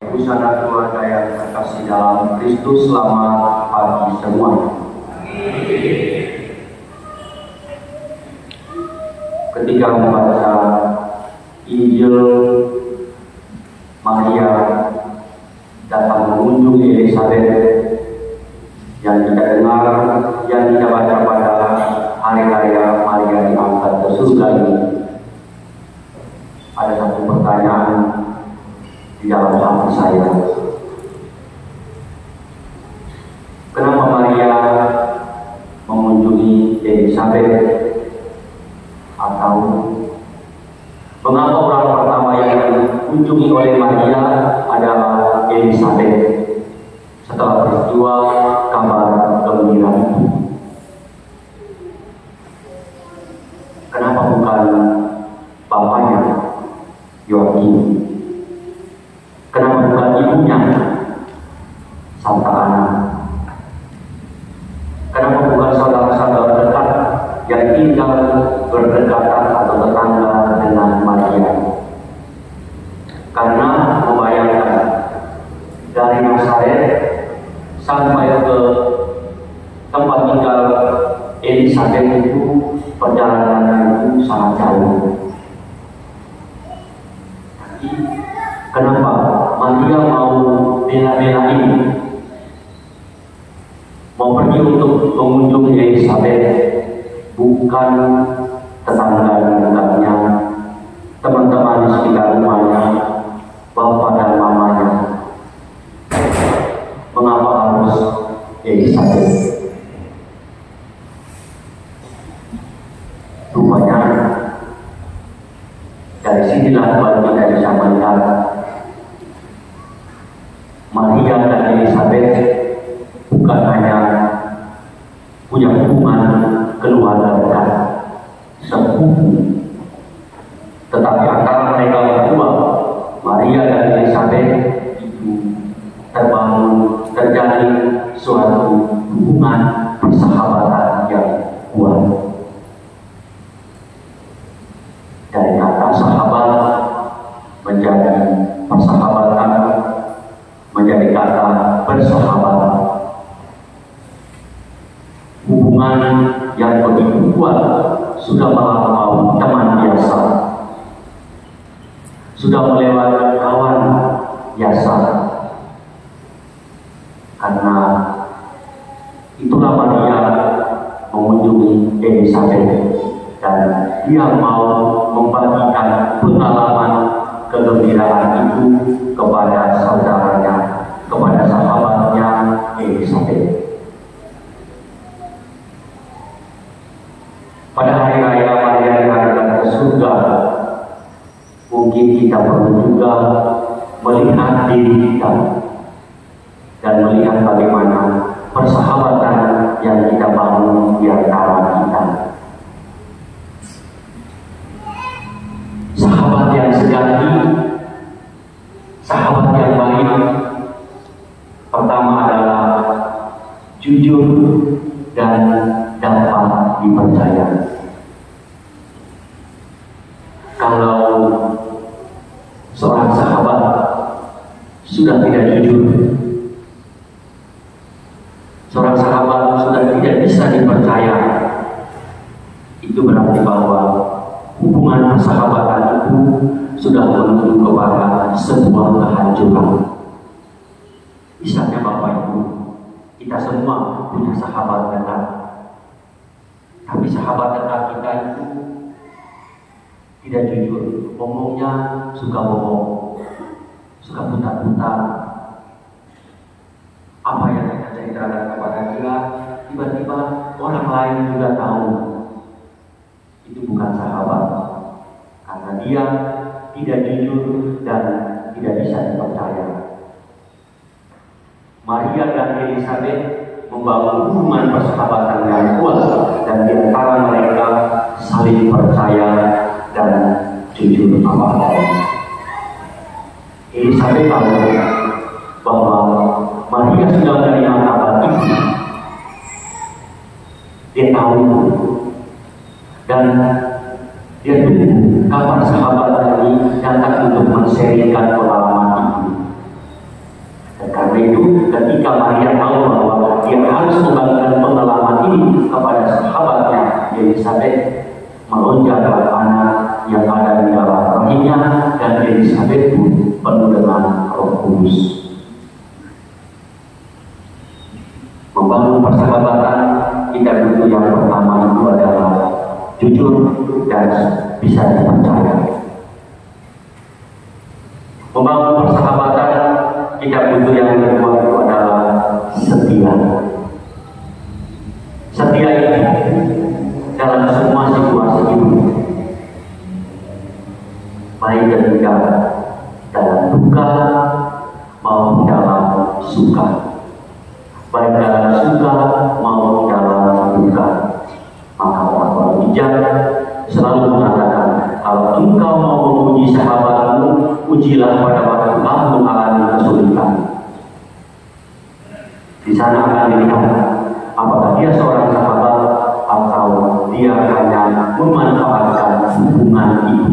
Ibu saudara keluarga yang terkasih dalam Kristus, selamat pagi semuanya. Ketika membaca Injil, Maria datang mengunjungi Elizabeth yang kita dengar, yang kita baca pada hari raya Maria diangkat ke surga ini. Ada satu pertanyaan di dalam hati saya. Kenapa Maria mengunjungi Elizabeth? Atau mengapa orang pertama yang dikunjungi oleh Maria adalah Elizabeth setelah peristiwa kabar gembira itu? Kenapa bukan bapaknya Yohakim? Kenapa bukan ibunya Santa Ana? Kenapa bukan saudara-saudara dekat yang tinggal berdekatan atau tetangga dengan Maria? Karena membayangkan dari Nazaret sampai ke tempat tinggal Elizabeth itu perjalanan itu sangat jauh. Tapi kenapa Maria mau bela-bela ini, mau pergi untuk mengunjungi Elizabeth, bukan tetangga dekatnya, teman-teman di sekitar rumahnya, bapak dan mamanya? Mengapa harus Elizabeth? Rupanya dari sinilah baru kita bisa melihat Maria dan Elizabeth bukan hanya punya hubungan keluarga dekat sepupu, tetapi antara mereka berdua, Maria dan Elizabeth, itu terjadi suatu hubungan persahabatan yang kuat. Dari kata sahabat menjadi persahabatan, menjadi kata bersahabat. Hubungan yang begitu kuat sudah melampaui teman biasa, sudah melewati kawan biasa. Karena itulah Maria mengunjungi Elizabeth dan dia mau membagikan pengalaman kegembiraan itu kepada saudaranya, kepada sahabatnya Elizabeth. Pada hari raya Maria diangkat ke surga, mungkin kita perlu juga melihat diri kita dan melihat bagaimana persahabatan yang kita bangun di antara kita. Sahabat yang sejati, sahabat yang baik, pertama adalah jujur dan dapat dipercaya. Kalau seorang sahabat sudah tidak jujur, seorang sahabat sudah tidak bisa dipercaya, itu berarti bahwa hubungan persahabatan itu sudah menuju kepada sebuah kehancuran. Misalnya Bapak Ibu, kita semua punya sahabat dekat, tapi sahabat dekat kita itu tidak jujur, ngomongnya suka bohong, suka putar-putar. Apa yang kita ceritakan kepada dia, tiba-tiba orang lain juga tahu. Itu bukan sahabat, karena dia tidak jujur dan tidak bisa dipercaya. Maria dan Elizabeth membangun hubungan persahabatan yang kuat, dan di antara mereka saling percaya dan jujur apa adanya. Elizabeth tahu bahwa Maria sudah menerima kabar itu. Dia tahu dan dia tunggu kapan sahabat ini datang untuk menserikan pengalaman itu. ketika Maria tahu bahwa dia harus membagikan pengalaman ini kepada sahabatnya Elizabeth, melonjaklah anak yang ada di dalam rahimnya, dan Elizabeth pun penuh dengan Roh Kudus. Membangun persahabatan, kita butuh yang pertama itu adalah jujur dan bisa dipercaya. Membangun persahabatan, kita butuh yang kedua itu adalah setia. Setia itu dalam semua situasi hidup, baik ketika dalam duka maupun dalam suka, baik dalam suka maupun dalam duka. Maka orang bijak selalu mengatakan, kalau engkau mau memuji sahabatmu, ujilah pada waktu kamu mengalami kesulitan. Di sana akan dilihat apakah dia seorang sahabat atau dia hanya memanfaatkan hubungan itu.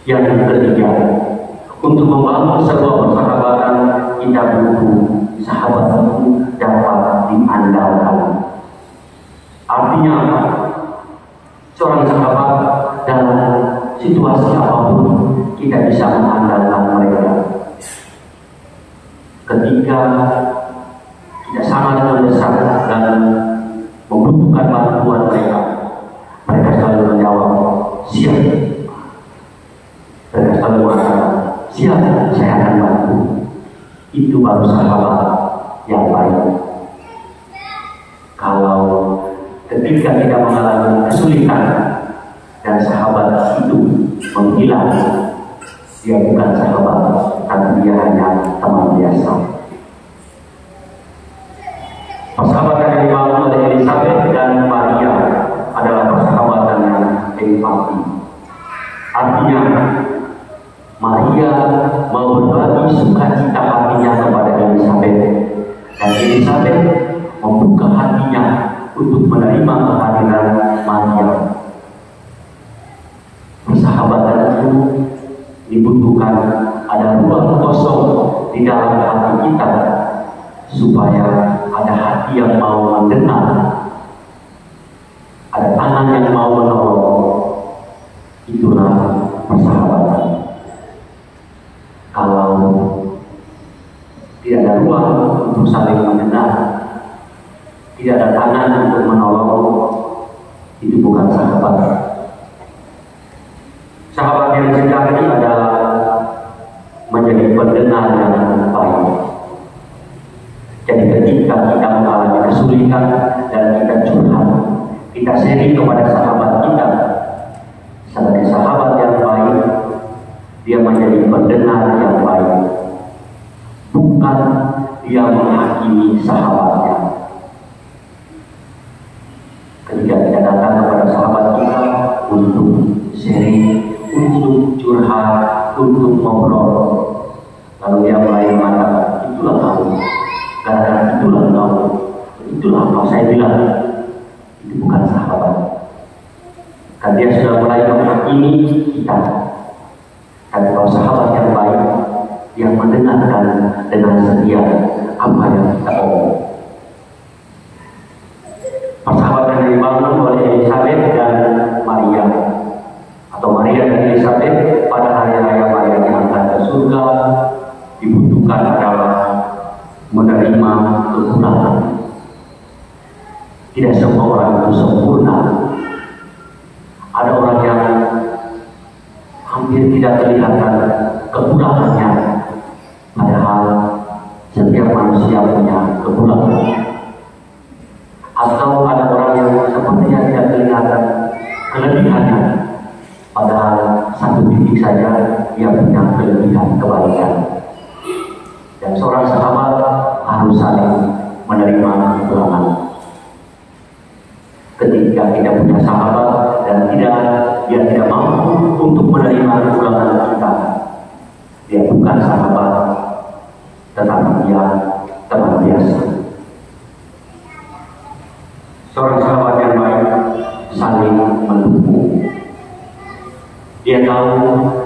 Yang ketiga, untuk membangun sebuah persahabatan, kita butuh sahabat itu dapat diandalkan. Artinya apa? Seorang sahabat dalam situasi apapun kita bisa mengandalkan mereka. Ketika kita sangat mendesak dan membutuhkan bantuan mereka, mereka selalu menjawab, siap. Mereka selalu mengatakan, siap, saya akan bantu. Itu baru sahabat yang baik. Kalau ketika kita mengalami kesulitan dan sahabat itu menghilang, dia bukan sahabat, tapi dia hanya teman biasa. Persahabatan yang dibangun oleh Elizabeth dan Maria adalah persahabatan yang empati. Artinya, Maria mau berbagi sukacita hatinya kepada Elizabeth, dan Elizabeth membuka hatinya untuk menerima kehadiran Maria. Persahabatan itu dibutuhkan ada ruang kosong di dalam hati kita supaya ada hati yang mau mendengar, ada tangan yang mau menolong. Itulah persahabatan. Kalau tidak ada ruang untuk saling mendengar, tidak ada tangan untuk menolong, itu bukan sahabat. Sahabat yang sejati adalah menjadi pendengar yang baik. Jadi ketika kita mengalami kesulitan dan kita curhat, kita sharing kepada sahabat kita, sebagai sahabat yang baik, dia menjadi pendengar yang baik, bukan dia menghakimi sahabatnya. Ketika kita datang kepada sahabat kita untuk sharing, untuk curhat, untuk ngobrol, lalu dia mulai mengatakan, itulah kamu, gara-gara itulah kamu, itulah kalau saya bilang, itu bukan sahabat. Kan dia sudah mulai menghakimi kita. Dan kalau sahabat yang baik, yang mendengarkan dengan setia apa yang kita omong. Persahabatan yang dibangun oleh Elizabeth dan Maria, atau Maria dan Elizabeth pada hari raya Maria diangkat ke surga, dibutuhkan adalah menerima kekurangan. Tidak semua orang itu sempurna. Ada orang yang hampir tidak kelihatan kekurangannya, padahal setiap manusia punya kekurangan. Atau ada orang yang sepertinya tidak kelihatan kelebihannya, padahal satu titik saja dia punya kelebihan kebaikan. Dan seorang sahabat harus saling menerima kekurangan. Ketika kita punya sahabat dan dia tidak mampu untuk menerima kekurangan kita, dia bukan sahabat, tetapi dia teman biasa. Seorang sahabat yang baik saling mendukung. Dia tahu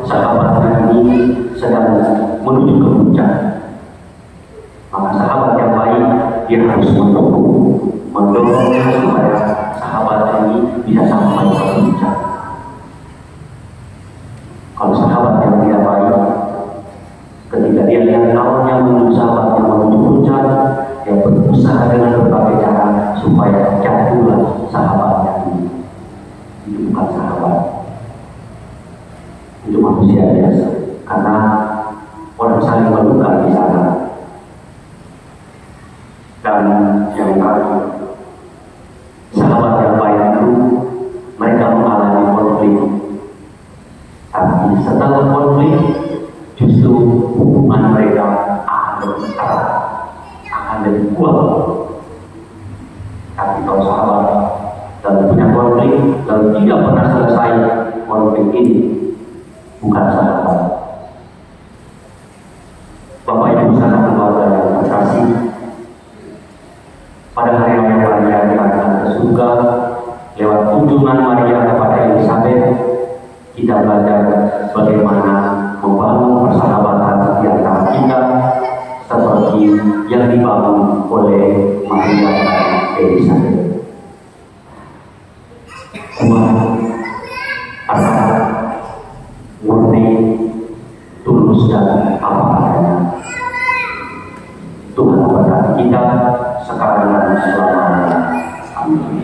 sahabatnya ini sedang menuju ke puncak. Maka sahabat yang baik dia harus mendorongnya supaya sahabat ini bisa sampai ke puncak. Kalau sahabat yang tidak baik, ketika dia lihat kawannya menuju sahabat yang menuju puncak, dia berusaha dengan berbagai cara supaya jatuhlah sahabatnya ini. Itu bukan sahabat, itu manusia biasa. Karena orang saling melukai di sana. Dan yang terakhir, sahabat yang baik itu mereka mengalami konflik. Tapi setelah konflik, justru hubungan mereka akan lebih erat, akan lebih kuat. Tapi kalau sahabat dan punya konflik dan tidak pernah selesai konflik ini, bukan sahabat. Bapak Ibu sanak keluarga yang terkasih, pada hari raya Maria diangkat ke surga lewat kunjungan Maria kepada Elizabeth, kita belajar bagaimana membangun persahabatan di antara kita seperti yang dibangun oleh Maria dan Elizabeth. Kuat, erat, murni, tulus dan apa adanya. Tuhan memberkati kita sekarang dan selamanya. Amin.